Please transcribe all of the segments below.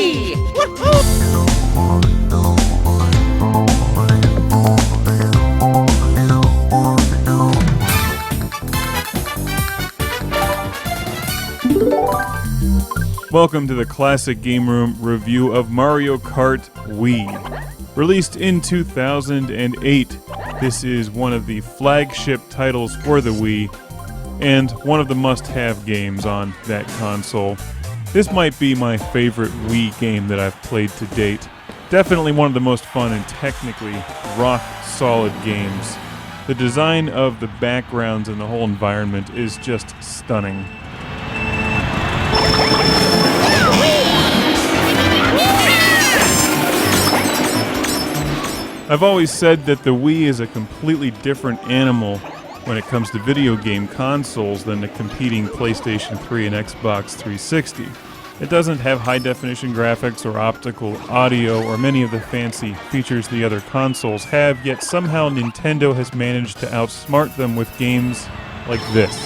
Wii! Woohoo! Welcome to the Classic Game Room review of Mario Kart Wii. Released in 2008, this is one of the flagship titles for the Wii, and one of the must-have games on that console. This might be my favorite Wii game that I've played to date. Definitely one of the most fun and technically rock-solid games. The design of the backgrounds and the whole environment is just stunning. I've always said that the Wii is a completely different animal when it comes to video game consoles than the competing PlayStation 3 and Xbox 360. It doesn't have high-definition graphics or optical audio or many of the fancy features the other consoles have, yet somehow Nintendo has managed to outsmart them with games like this.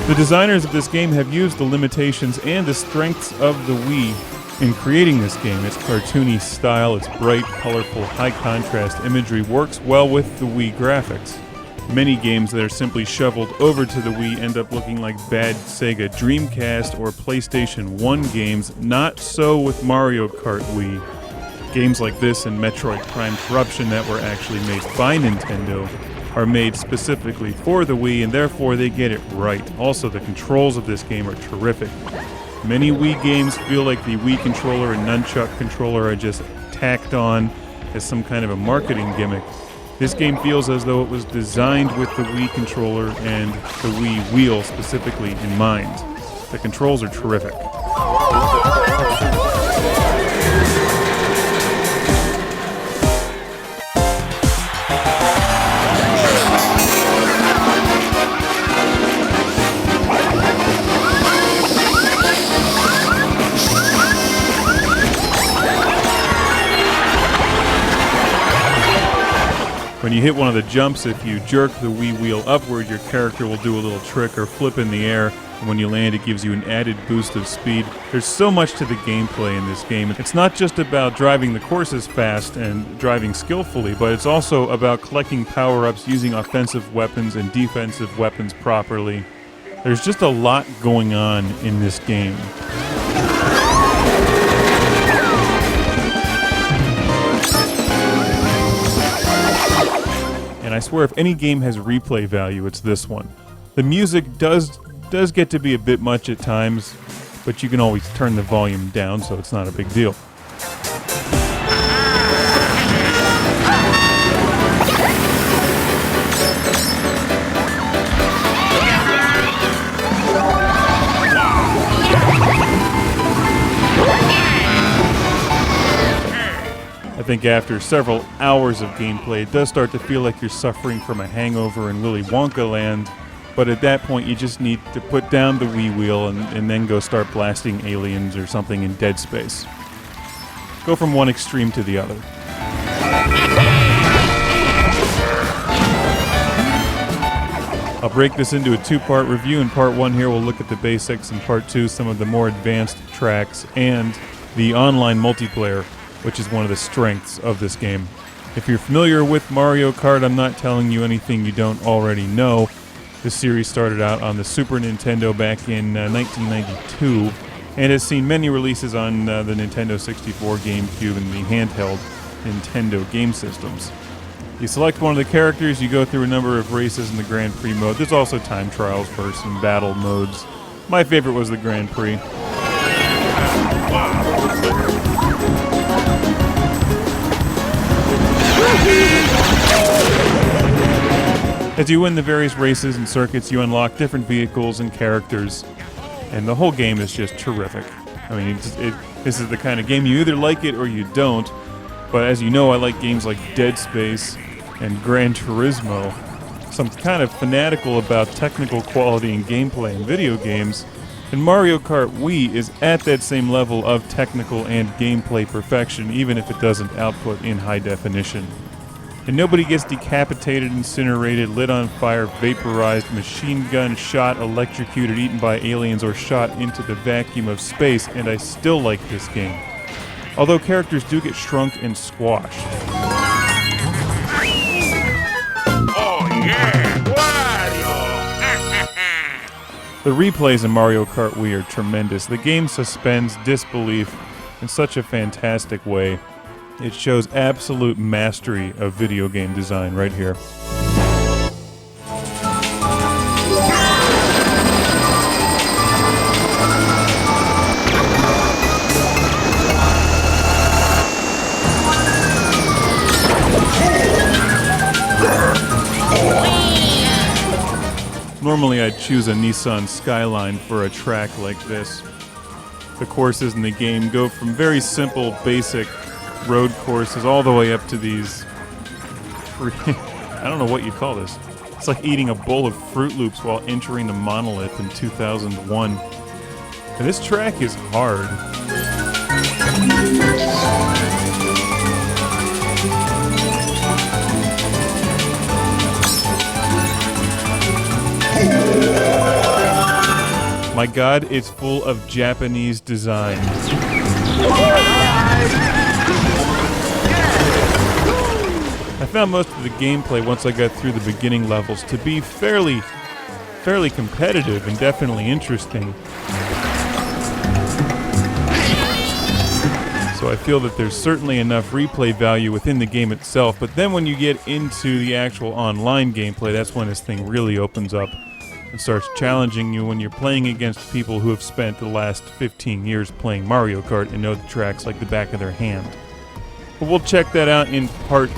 The designers of this game have used the limitations and the strengths of the Wii in creating this game. Its cartoony style, its bright, colorful, high-contrast imagery works well with the Wii graphics. Many games that are simply shoveled over to the Wii end up looking like bad Sega Dreamcast or PlayStation 1 games. Not so with Mario Kart Wii. Games like this and Metroid Prime Corruption that were actually made by Nintendo are made specifically for the Wii, and therefore they get it right. Also, the controls of this game are terrific. Many Wii games feel like the Wii controller and nunchuck controller are just tacked on as some kind of a marketing gimmick. This game feels as though it was designed with the Wii controller and the Wii wheel specifically in mind. The controls are terrific. When you hit one of the jumps, if you jerk the Wii wheel upward, your character will do a little trick or flip in the air, and when you land it gives you an added boost of speed. There's so much to the gameplay in this game. It's not just about driving the courses fast and driving skillfully, but it's also about collecting power-ups, using offensive weapons and defensive weapons properly. There's just a lot going on in this game. And I swear if any game has replay value, it's this one. The music does get to be a bit much at times, but you can always turn the volume down, so it's not a big deal. I think after several hours of gameplay, it does start to feel like you're suffering from a hangover in Willy Wonka land, but at that point you just need to put down the Wii wheel and then go start blasting aliens or something in Dead Space. Go from one extreme to the other. I'll break this into a two-part review. In part one here we'll look at the basics, and part two some of the more advanced tracks and the online multiplayer, which is one of the strengths of this game. If you're familiar with Mario Kart, I'm not telling you anything you don't already know. This series started out on the Super Nintendo back in 1992 and has seen many releases on the Nintendo 64, GameCube, and the handheld Nintendo game systems. You select one of the characters, you go through a number of races in the Grand Prix mode. There's also time trials for some battle modes. My favorite was the Grand Prix. As you win the various races and circuits, you unlock different vehicles and characters, and the whole game is just terrific. I mean, this is the kind of game you either like it or you don't, but as you know, I like games like Dead Space and Gran Turismo. So I'm kind of fanatical about technical quality and gameplay in video games, And Mario Kart Wii is at that same level of technical and gameplay perfection, even if it doesn't output in high definition. And nobody gets decapitated, incinerated, lit on fire, vaporized, machine gun shot, electrocuted, eaten by aliens, or shot into the vacuum of space, and I still like this game. Although characters do get shrunk and squashed. Oh yeah, Wario! The replays in Mario Kart Wii are tremendous. The game suspends disbelief in such a fantastic way. It shows absolute mastery of video game design right here. Normally I'd choose a Nissan Skyline for a track like this. The courses in the game go from very simple, basic road courses all the way up to these I don't know what you'd call this. It's like eating a bowl of Fruit Loops while entering the monolith in 2001. And this track is hard. My god, it's full of Japanese design. I found most of the gameplay once I got through the beginning levels to be fairly competitive and definitely interesting. So I feel that there's certainly enough replay value within the game itself, but then when you get into the actual online gameplay, that's when this thing really opens up and starts challenging you when you're playing against people who have spent the last 15 years playing Mario Kart and know the tracks like the back of their hand. But we'll check that out in part 2.